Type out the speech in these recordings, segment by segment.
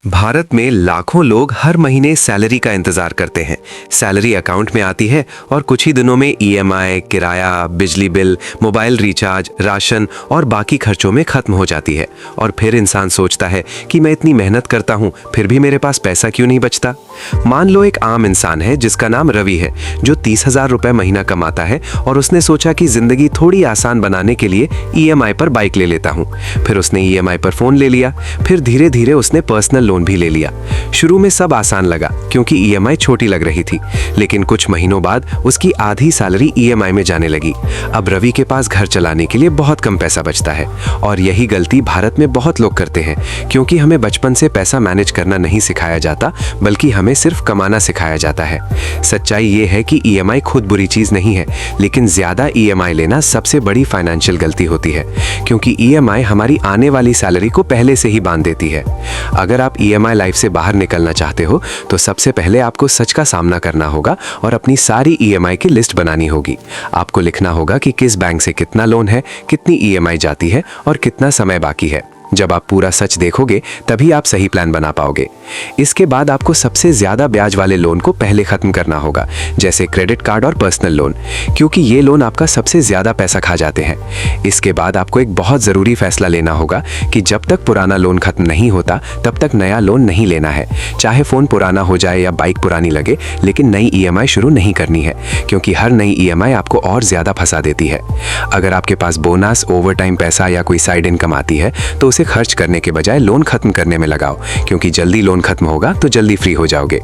भारत में लाखों लोग हर महीने सैलरी का इंतजार करते हैं। सैलरी अकाउंट में आती है और कुछ ही दिनों में ईएमआई, किराया, बिजली बिल, मोबाइल रिचार्ज, राशन और बाकी खर्चों में खत्म हो जाती है। और फिर इंसान सोचता है कि मैं इतनी मेहनत करता हूँ, फिर भी मेरे पास पैसा क्यों नहीं बचता। मान लो एक आम इंसान है जिसका नाम रवि है, जो 30,000 रुपए महीना कमाता है और उसने सोचा कि जिंदगी थोड़ी आसान बनाने के लिए ईएमआई पर बाइक ले लेता हूँ। फिर उसने ईएमआई पर फोन ले लिया, फिर धीरे धीरे उसने पर्सनल लोन भी ले लिया। शुरू में सब आसान लगा क्योंकि ईएमआई छोटी लग रही थी, लेकिन कुछ महीनों बाद उसकी आधी सैलरी ईएमआई में जाने लगी। अब रवि के पास घर चलाने के लिए बहुत कम पैसा बचता है और यही गलती भारत में बहुत लोग करते हैं, क्योंकि हमें बचपन से पैसा मैनेज करना नहीं सिखाया जाता, बल्कि हमें सिर्फ कमाना सिखाया जाता है। सच्चाई ये है कि ईएमआई खुद बुरी चीज नहीं है, लेकिन ज्यादा ईएमआई लेना सबसे बड़ी फाइनेंशियल गलती होती है, क्योंकि ईएमआई हमारी आने वाली सैलरी को पहले से ही बांध देती है। अगर आप ईएमआई लाइफ से बाहर निकलना चाहते हो तो सबसे पहले आपको सच का सामना करना होगा और अपनी सारी ईएमआई की लिस्ट बनानी होगी। आपको लिखना होगा कि किस बैंक से कितना लोन है, कितनी ईएमआई जाती है और कितना समय बाकी है। जब आप पूरा सच देखोगे तभी आप सही प्लान बना पाओगे। इसके बाद आपको सबसे ज्यादा ब्याज वाले लोन को पहले खत्म करना होगा, जैसे क्रेडिट कार्ड और पर्सनल लोन, क्योंकि ये लोन आपका सबसे ज्यादा पैसा खा जाते हैं। इसके बाद आपको एक बहुत जरूरी फैसला लेना होगा कि जब तक पुराना लोन खत्म नहीं होता तब तक नया लोन नहीं लेना है। चाहे फोन पुराना हो जाए या बाइक पुरानी लगे, लेकिन नई ईएमआई शुरू नहीं करनी है, क्योंकि हर नई ईएमआई आपको और ज्यादा फंसा देती है। अगर आपके पास बोनस, ओवरटाइम पैसा या कोई साइड इनकम आती है तो उसे खर्च करने के बजाय लोन खत्म करने में लगाओ, क्योंकि जल्दी लोन खत्म होगा तो जल्दी फ्री हो जाओगे।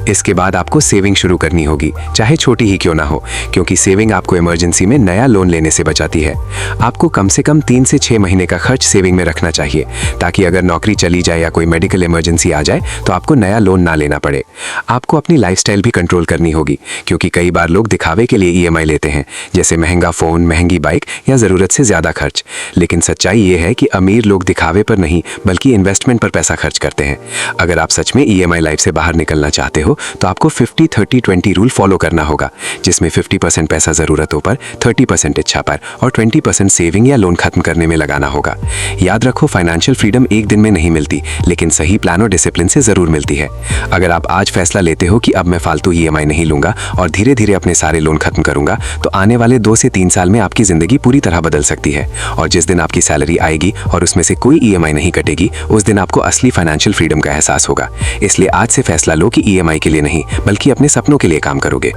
इसके बाद आपको सेविंग शुरू करनी होगी, चाहे छोटी ही क्यों ना हो, क्योंकि सेविंग आपको इमरजेंसी में नया लोन लेने से बचाती है। आपको कम से कम 3 से 6 महीने का खर्च सेविंग में रखना चाहिए, ताकि अगर नौकरी चली जाए या कोई मेडिकल इमरजेंसी आ जाए तो आपको नया लोन ना लेना पड़े। आपको अपनी लाइफस्टाइल भी कंट्रोल करनी होगी, क्योंकि कई बार लोग दिखावे के लिए ईएमआई लेते हैं, जैसे महंगा फोन, महंगी बाइक या जरूरत से ज्यादा खर्च। लेकिन सच्चाई ये है कि अमीर लोग दिखावे पर नहीं बल्कि इन्वेस्टमेंट पर पैसा खर्च करते हैं। अगर आप सच में ईएमआई लाइफ से बाहर निकलना चाहते हो तो आपको 50-30-20 रूल फॉलो करना होगा, जिसमें 50% पैसा जरूरतों पर, 30% इच्छा पर और 20% सेविंग या लोन खत्म करने में लगाना होगा। याद रखो, फाइनेंशियल फ्रीडम एक दिन में नहीं मिलती, लेकिन सही प्लान और डिसिप्लिन से जरूर मिलती है। अगर आप आज फैसला लेते हो कि अब मैं फालतू ईएमआई नहीं लूंगा और धीरे धीरे अपने सारे लोन खत्म करूंगा, तो आने वाले 2 से 3 साल में आपकी जिंदगी पूरी तरह बदल सकती है। और जिस दिन आपकी सैलरी आएगी और उसमें से कोई ईएमआई नहीं कटेगी, उस दिन आपको असली फाइनेंशियल फ्रीडम का एहसास होगा। इसलिए आज से फैसला लो कि ईएमआई के लिए नहीं बल्कि अपने सपनों के लिए काम करोगे।